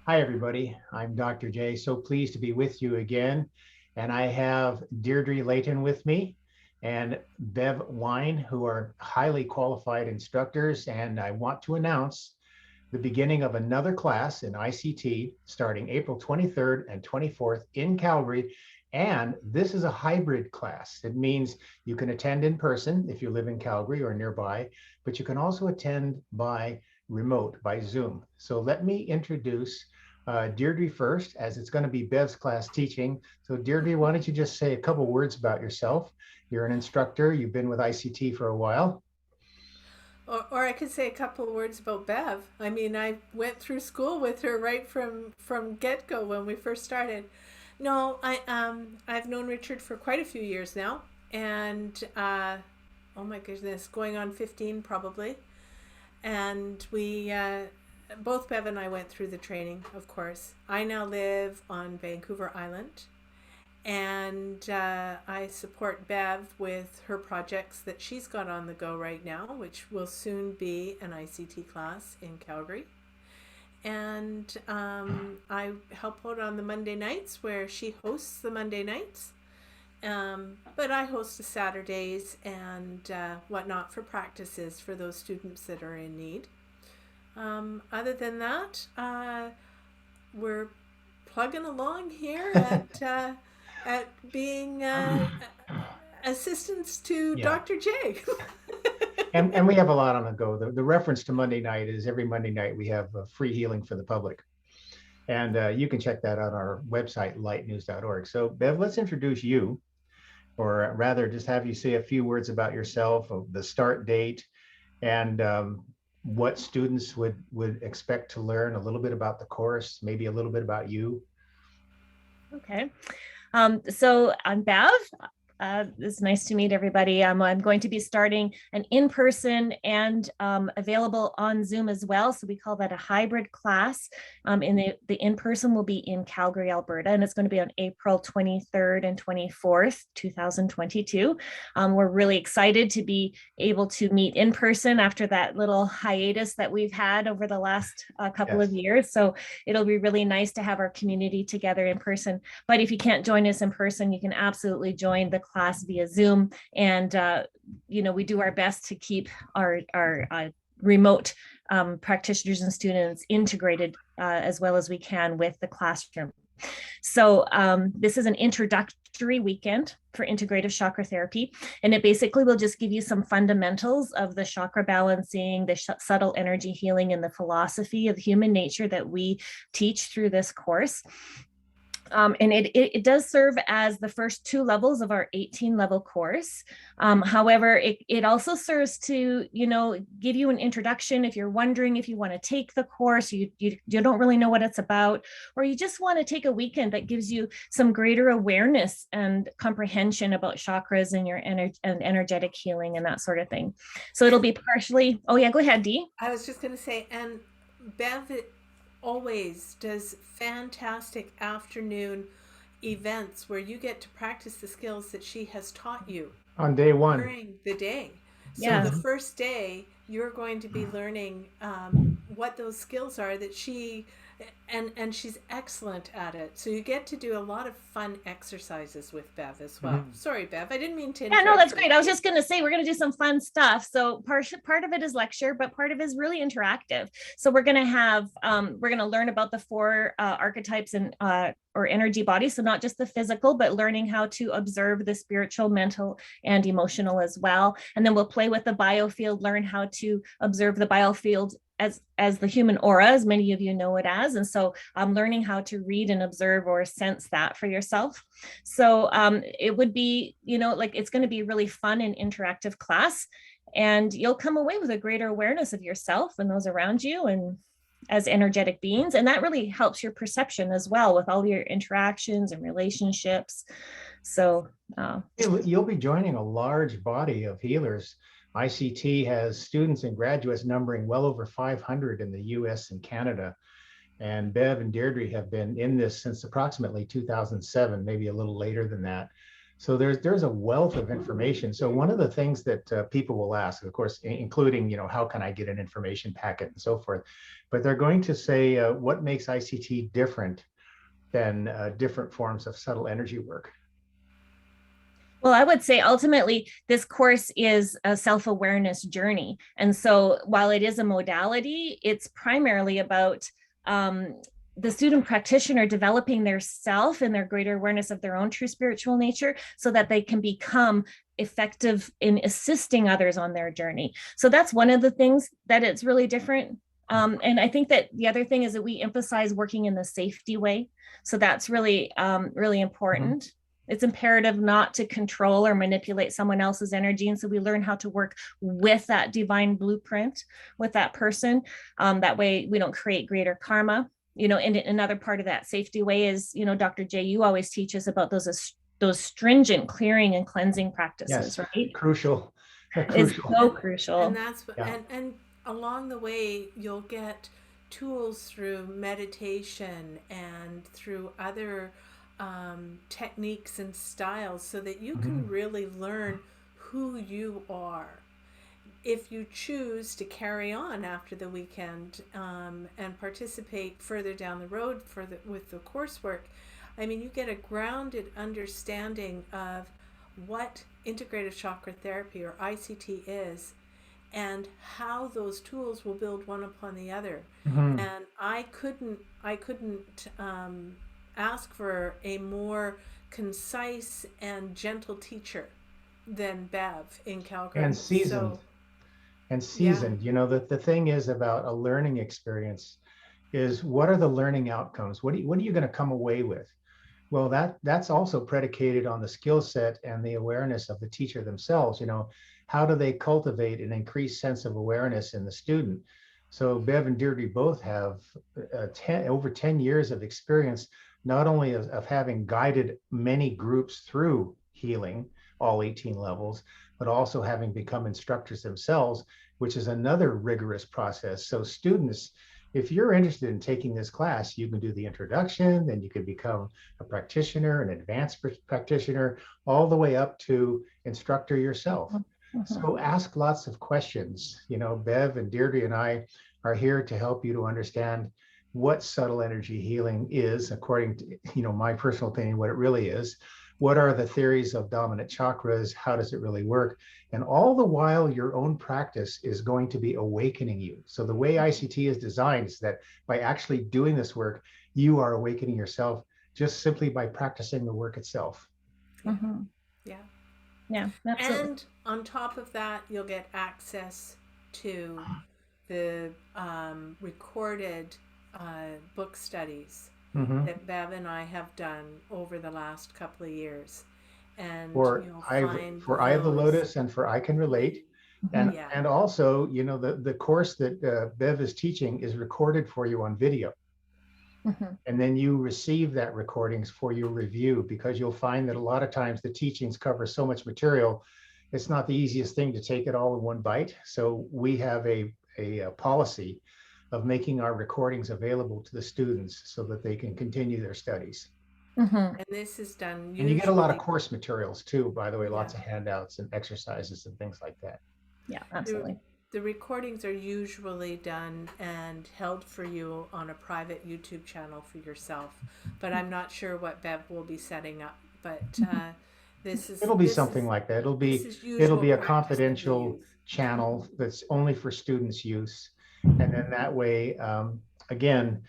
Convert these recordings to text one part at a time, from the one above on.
Hi, everybody. I'm Dr. J. So pleased to be with you again. And I have Deirdre Layton with me and Bev Wein, who are highly qualified instructors. And I want to announce the beginning of another class in ICT starting April 23rd and 24th in Calgary. And this is a hybrid class. It means you can attend in person if you live in Calgary or nearby, but you can also attend by remote, by Zoom. So let me introduce Deirdre first, as it's going to be Bev's class teaching. So Deirdre, why don't you just say a couple words about yourself? You're an instructor. You've been with ICT for a while. Or I could say a couple of words about Bev. I mean, I went through school with her right from get go when we first started. No, I've known Richard for quite a few years now, and oh my goodness, going on 15 probably. And we both Bev and I went through the training, of course. I now live on Vancouver Island, and I support Bev with her projects that she's got on the go right now, which will soon be an ICT class in Calgary. And I help out on the Monday nights where she hosts the Monday nights. But I host the Saturdays and whatnot for practices for those students that are in need. Other than that, we're plugging along here at being assistants to Yeah. Dr. J. And we have a lot on the go. The reference to Monday night is every Monday night we have free healing for the public. And you can check that out on our website, lightnews.org. So, Bev, let's introduce you, or rather, just have you say a few words about yourself, of the start date, and what students would expect to learn, a little bit about the course, maybe a little bit about you. Okay. So I'm Bev. It's nice to meet everybody. I'm going to be starting an in-person and available on Zoom as well. So we call that a hybrid class. In the in-person will be in Calgary, Alberta, and it's going to be on April 23rd and 24th, 2022. We're really excited to be able to meet in person after that little hiatus that we've had over the last couple Yes. of years. So it'll be really nice to have our community together in person. But if you can't join us in person, you can absolutely join the class via Zoom. And, we do our best to keep our remote practitioners and students integrated as well as we can with the classroom. So this is an introductory weekend for integrative chakra therapy. And it basically will just give you some fundamentals of the chakra balancing, the subtle energy healing, and the philosophy of human nature that we teach through this course. And it does serve as the first 2 levels of our 18-level course. However, it also serves to, give you an introduction if you're wondering if you want to take the course, you don't really know what it's about, or you just want to take a weekend that gives you some greater awareness and comprehension about chakras and your energetic healing and that sort of thing. So it'll be partially, oh yeah, go ahead, Dee. I was just going to say, and Bev always does fantastic afternoon events where you get to practice the skills that she has taught you On day one. during the day. So Yeah. the first day, you're going to be learning what those skills are that she and she's excellent at it. So you get to do a lot of fun exercises with Bev as well. Mhm. Sorry, Bev, I didn't mean to Yeah, no, interrupt that's you. great. I was just going to say we're going to do some fun stuff. So part of it is lecture, but part of it is really interactive. So we're going to have we're going to learn about the 4 archetypes and or energy bodies. So not just the physical, but learning how to observe the spiritual, mental, and emotional as well. And then we'll play with the biofield, learn how to observe the biofield as the human aura, as many of you know it as. And so learning how to read and observe or sense that for yourself. So it would be, like it's going to be a really fun and interactive class. And you'll come away with a greater awareness of yourself and those around you and as energetic beings. And that really helps your perception as well with all your interactions and relationships. So You'll be joining a large body of healers. ICT has students and graduates numbering well over 500 in the US and Canada. And Bev and Deirdre have been in this since approximately 2007, maybe a little later than that. So there's a wealth of information. So one of the things that people will ask, of course, including, how can I get an information packet and so forth, but they're going to say, what makes ICT different than different forms of subtle energy work? Well, I would say ultimately this course is a self-awareness journey. And so while it is a modality, it's primarily about the student practitioner developing their self and their greater awareness of their own true spiritual nature so that they can become effective in assisting others on their journey. So that's one of the things that it's really different. And I think that the other thing is that we emphasize working in the safety way. So that's really, really important. It's imperative not to control or manipulate someone else's energy. And so we learn how to work with that divine blueprint with that person. That way we don't create greater karma. And another part of that safety way is, Dr. J, you always teach us about those stringent clearing and cleansing practices, Yes, right? crucial. It's so crucial. And that's what, and along the way, you'll get tools through meditation and through other techniques and styles so that you can really learn who you are. If you choose to carry on after the weekend and participate further down the road with the coursework, I mean, you get a grounded understanding of what integrative chakra therapy or ICT is and how those tools will build one upon the other. And I couldn't ask for a more concise and gentle teacher than Bev in Calgary. And seasoned. The thing is about a learning experience is, what are the learning outcomes? What are you going to come away with? Well, that's also predicated on the skill set and the awareness of the teacher themselves. How do they cultivate an increased sense of awareness in the student? So Bev and Deirdre both have over 10 years of experience, not only of having guided many groups through healing, all 18 levels, but also having become instructors themselves, which is another rigorous process. So students, if you're interested in taking this class, you can do the introduction, then you can become a practitioner, an advanced practitioner, all the way up to instructor yourself. So ask lots of questions. Bev and Deirdre and I are here to help you to understand what subtle energy healing is, according to, my personal opinion, what it really is. What are the theories of dominant chakras? How does it really work? And all the while, your own practice is going to be awakening you. So the way ICT is designed is that by actually doing this work, you are awakening yourself just simply by practicing the work itself. Yeah, absolutely. And on top of that, you'll get access to the recorded book studies that Bev and I have done over the last couple of years. And for Eye of the Lotus and for I Can Relate. And also, the course that Bev is teaching is recorded for you on video. And then you receive that recordings for your review, because you'll find that a lot of times the teachings cover so much material, it's not the easiest thing to take it all in one bite. So we have a policy of making our recordings available to the students so that they can continue their studies. And this is done. And you get a lot of course materials too, by the way, lots of handouts and exercises and things like that. Yeah, absolutely. The recordings are usually done and held for you on a private YouTube channel for yourself, but I'm not sure what Bev will be setting up. But it'll be something like that. It'll be a confidential channel that's only for students' use, and then that way, again,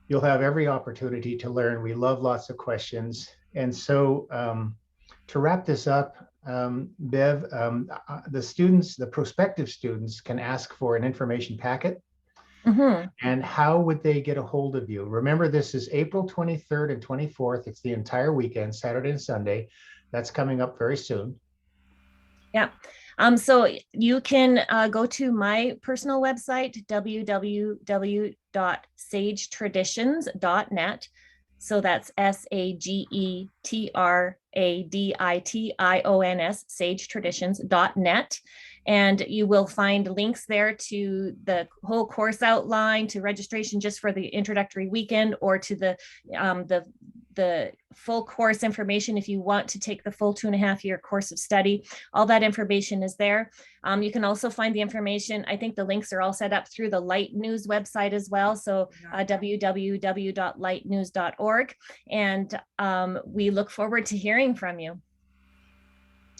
you'll have every opportunity to learn. We love lots of questions, and so to wrap this up. Bev, the prospective students can ask for an information packet. And how would they get a hold of you? Remember, this is April 23rd and 24th. It's the entire weekend, Saturday and Sunday. That's coming up very soon. Yeah. So you can go to my personal website, www.sagetraditions.net. So that's SAGETRADITIONS, sagetraditions.net. And you will find links there to the whole course outline, to registration just for the introductory weekend, or to the the full course information, if you want to take the full 2.5-year course of study, all that information is there. You can also find the information. I think the links are all set up through the Light News website as well. So www.lightnews.org. And we look forward to hearing from you.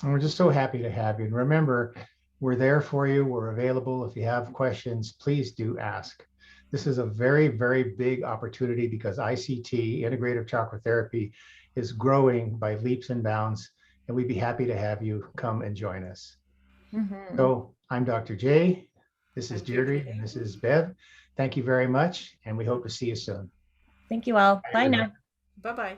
And we're just so happy to have you. And remember, we're there for you. We're available. If you have questions, please do ask. This is a very, very big opportunity because ICT, Integrative Chakra Therapy, is growing by leaps and bounds. And we'd be happy to have you come and join us. Mm-hmm. So I'm Dr. J. This is Deirdre, and this is Bev. Thank you very much. And we hope to see you soon. Thank you all. Bye now. Bye-bye.